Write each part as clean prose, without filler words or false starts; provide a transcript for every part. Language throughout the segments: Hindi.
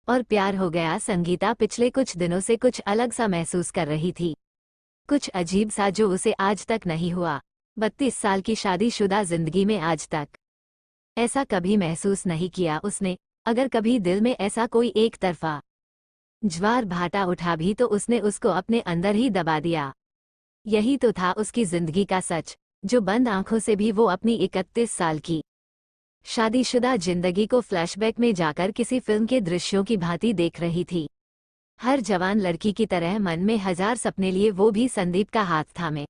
और प्यार हो गया। संगीता पिछले कुछ दिनों से कुछ अलग सा महसूस कर रही थी, कुछ अजीब सा जो उसे आज तक नहीं हुआ। 32 साल की शादीशुदा जिंदगी में आज तक ऐसा कभी महसूस नहीं किया उसने। अगर कभी दिल में ऐसा कोई एक तरफा ज्वार भाटा उठा भी तो उसने उसको अपने अंदर ही दबा दिया। यही तो था उसकी जिंदगी का सच, जो बंद आंखों से भी वो अपनी 31 साल की शादीशुदा जिंदगी को फ्लैशबैक में जाकर किसी फिल्म के दृश्यों की भांति देख रही थी। हर जवान लड़की की तरह मन में हजार सपने लिए वो भी संदीप का हाथ थामे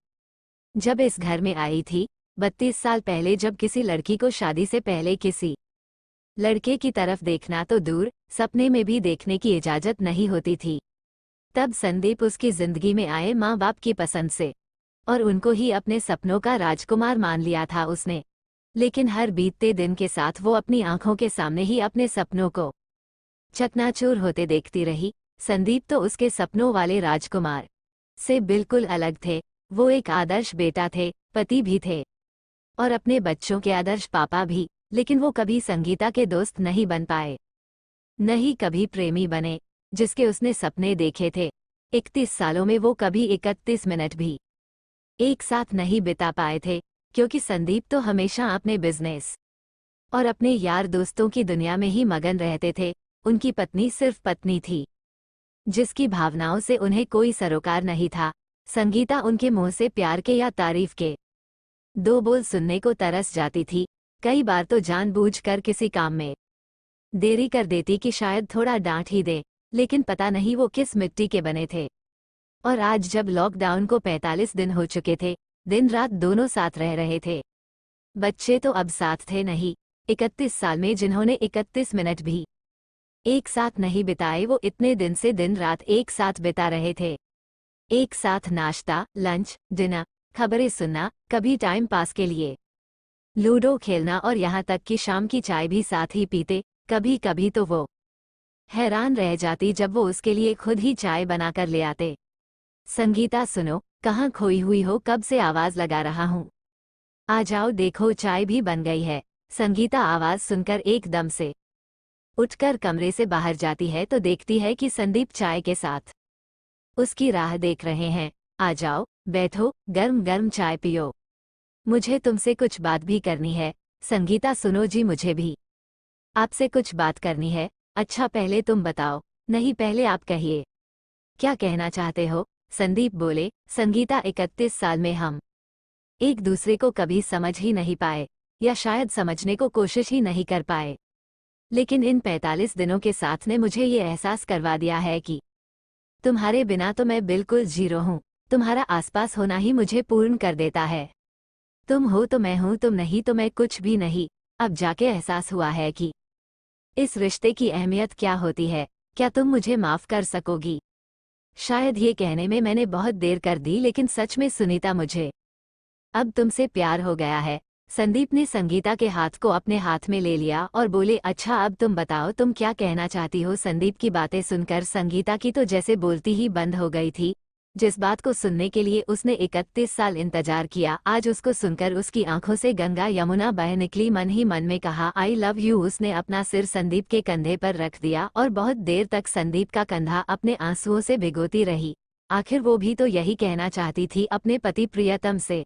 जब इस घर में आई थी 32 साल पहले, जब किसी लड़की को शादी से पहले किसी लड़के की तरफ देखना तो दूर, सपने में भी देखने की इजाजत नहीं होती थी। तब संदीप उसकी जिंदगी में आए माँ बाप की पसंद से, और उनको ही अपने सपनों का राजकुमार मान लिया था उसने। लेकिन हर बीतते दिन के साथ वो अपनी आंखों के सामने ही अपने सपनों को चकनाचूर होते देखती रही। संदीप तो उसके सपनों वाले राजकुमार से बिल्कुल अलग थे। वो एक आदर्श बेटा थे, पति भी थे और अपने बच्चों के आदर्श पापा भी। लेकिन वो कभी संगीता के दोस्त नहीं बन पाए, नहीं कभी प्रेमी बने जिसके उसने सपने देखे थे। 31 सालों में वो कभी 31 मिनट भी एक साथ नहीं बिता पाए थे, क्योंकि संदीप तो हमेशा अपने बिजनेस और अपने यार दोस्तों की दुनिया में ही मगन रहते थे। उनकी पत्नी सिर्फ पत्नी थी, जिसकी भावनाओं से उन्हें कोई सरोकार नहीं था। संगीता उनके मुंह से प्यार के या तारीफ के दो बोल सुनने को तरस जाती थी। कई बार तो जानबूझकर किसी काम में देरी कर देती कि शायद थोड़ा डांट ही दे, लेकिन पता नहीं वो किस मिट्टी के बने थे। और आज जब लॉकडाउन को 45 दिन हो चुके थे, दिन रात दोनों साथ रह रहे थे। बच्चे तो अब साथ थे नहीं। 31 साल में जिन्होंने 31 मिनट भी एक साथ नहीं बिताए, वो इतने दिन से दिन रात एक साथ बिता रहे थे। एक साथ नाश्ता, लंच, डिनर, खबरें सुनना, कभी टाइम पास के लिए लूडो खेलना और यहाँ तक कि शाम की चाय भी साथ ही पीते। कभी कभी तो वो हैरान रह जाती जब वो उसके लिए खुद ही चाय बनाकर ले आते। संगीता सुनो, कहाँ खोई हुई हो, कब से आवाज लगा रहा हूँ, आ जाओ देखो चाय भी बन गई है। संगीता आवाज सुनकर एकदम से उठकर कमरे से बाहर जाती है तो देखती है कि संदीप चाय के साथ उसकी राह देख रहे हैं। आ जाओ, बैठो, गर्म गर्म चाय पियो, मुझे तुमसे कुछ बात भी करनी है। संगीता सुनो जी, मुझे भी आपसे कुछ बात करनी है। अच्छा पहले तुम बताओ। नहीं पहले आप कहिए, क्या कहना चाहते हो? संदीप बोले। संगीता, 31 साल में हम एक दूसरे को कभी समझ ही नहीं पाए, या शायद समझने को कोशिश ही नहीं कर पाए। लेकिन इन 45 दिनों के साथ ने मुझे ये एहसास करवा दिया है कि तुम्हारे बिना तो मैं बिल्कुल जीरो हूँ। तुम्हारा आसपास होना ही मुझे पूर्ण कर देता है। तुम हो तो मैं हूँ, तुम नहीं तो मैं कुछ भी नहीं। अब जाके एहसास हुआ है कि इस रिश्ते की अहमियत क्या होती है। क्या तुम मुझे माफ कर सकोगी? शायद ये कहने में मैंने बहुत देर कर दी, लेकिन सच में सुनीता, मुझे अब तुमसे प्यार हो गया है। संदीप ने संगीता के हाथ को अपने हाथ में ले लिया और बोले, अच्छा अब तुम बताओ, तुम क्या कहना चाहती हो? संदीप की बातें सुनकर संगीता की तो जैसे बोलती ही बंद हो गई थी। जिस बात को सुनने के लिए उसने 31 साल इंतजार किया, आज उसको सुनकर उसकी आंखों से गंगा यमुना बह निकली। मन ही मन में कहा, आई लव यू। उसने अपना सिर संदीप के कंधे पर रख दिया और बहुत देर तक संदीप का कंधा अपने आंसुओं से भिगोती रही। आखिर वो भी तो यही कहना चाहती थी अपने पति प्रियतम से।